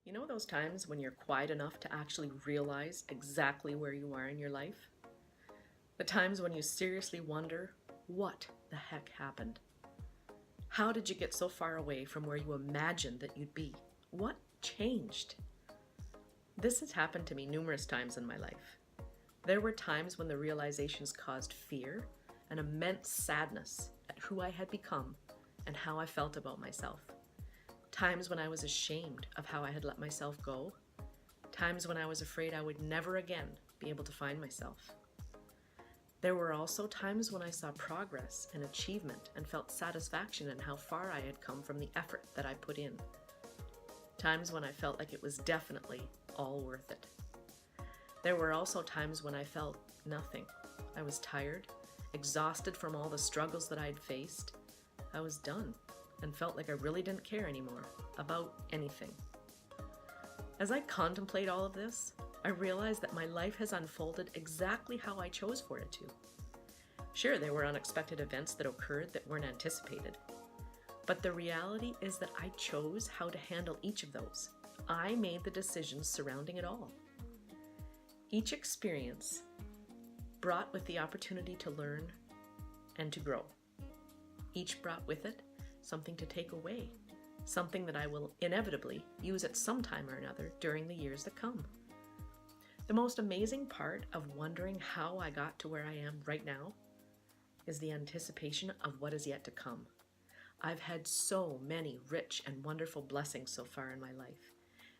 You know those times when you're quiet enough to actually realize exactly where you are in your life? The times when you seriously wonder, what the heck happened? How did you get so far away from where you imagined that you'd be? What changed? This has happened to me numerous times in my life. There were times when the realizations caused fear and immense sadness at who I had become and how I felt about myself. Times when I was ashamed of how I had let myself go. Times when I was afraid I would never again be able to find myself. There were also times when I saw progress and achievement and felt satisfaction in how far I had come from the effort that I put in. Times when I felt like it was definitely all worth it. There were also times when I felt nothing. I was tired, exhausted from all the struggles that I had faced. I was done and felt like I really didn't care anymore about anything. As I contemplate all of this, I realize that my life has unfolded exactly how I chose for it to. Sure, there were unexpected events that occurred that weren't anticipated, but the reality is that I chose how to handle each of those. I made the decisions surrounding it all. Each experience brought with the opportunity to learn and to grow. Each brought with it something to take away, something that I will inevitably use at some time or another during the years that come. The most amazing part of wondering how I got to where I am right now is the anticipation of what is yet to come. I've had so many rich and wonderful blessings so far in my life,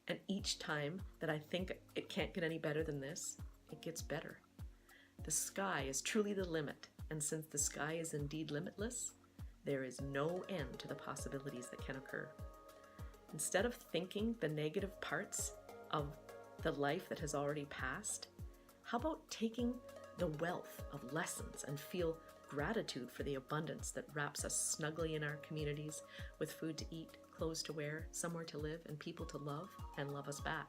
and each time that I think it can't get any better than this, it gets better. The sky is truly the limit, and since the sky is indeed limitless, there is no end to the possibilities that can occur. Instead of thinking the negative parts of the life that has already passed, how about taking the wealth of lessons and feel gratitude for the abundance that wraps us snugly in our communities with food to eat, clothes to wear, somewhere to live, and people to love and love us back.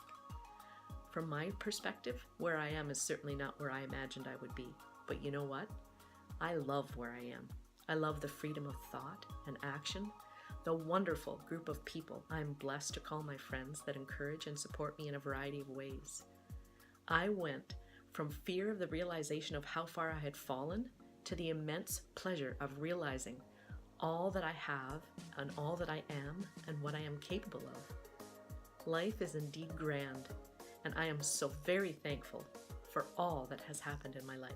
From my perspective, where I am is certainly not where I imagined I would be. But you know what? I love where I am. I love the freedom of thought and action, the wonderful group of people I'm blessed to call my friends that encourage and support me in a variety of ways. I went from fear of the realization of how far I had fallen to the immense pleasure of realizing all that I have and all that I am and what I am capable of. Life is indeed grand, and I am so very thankful for all that has happened in my life.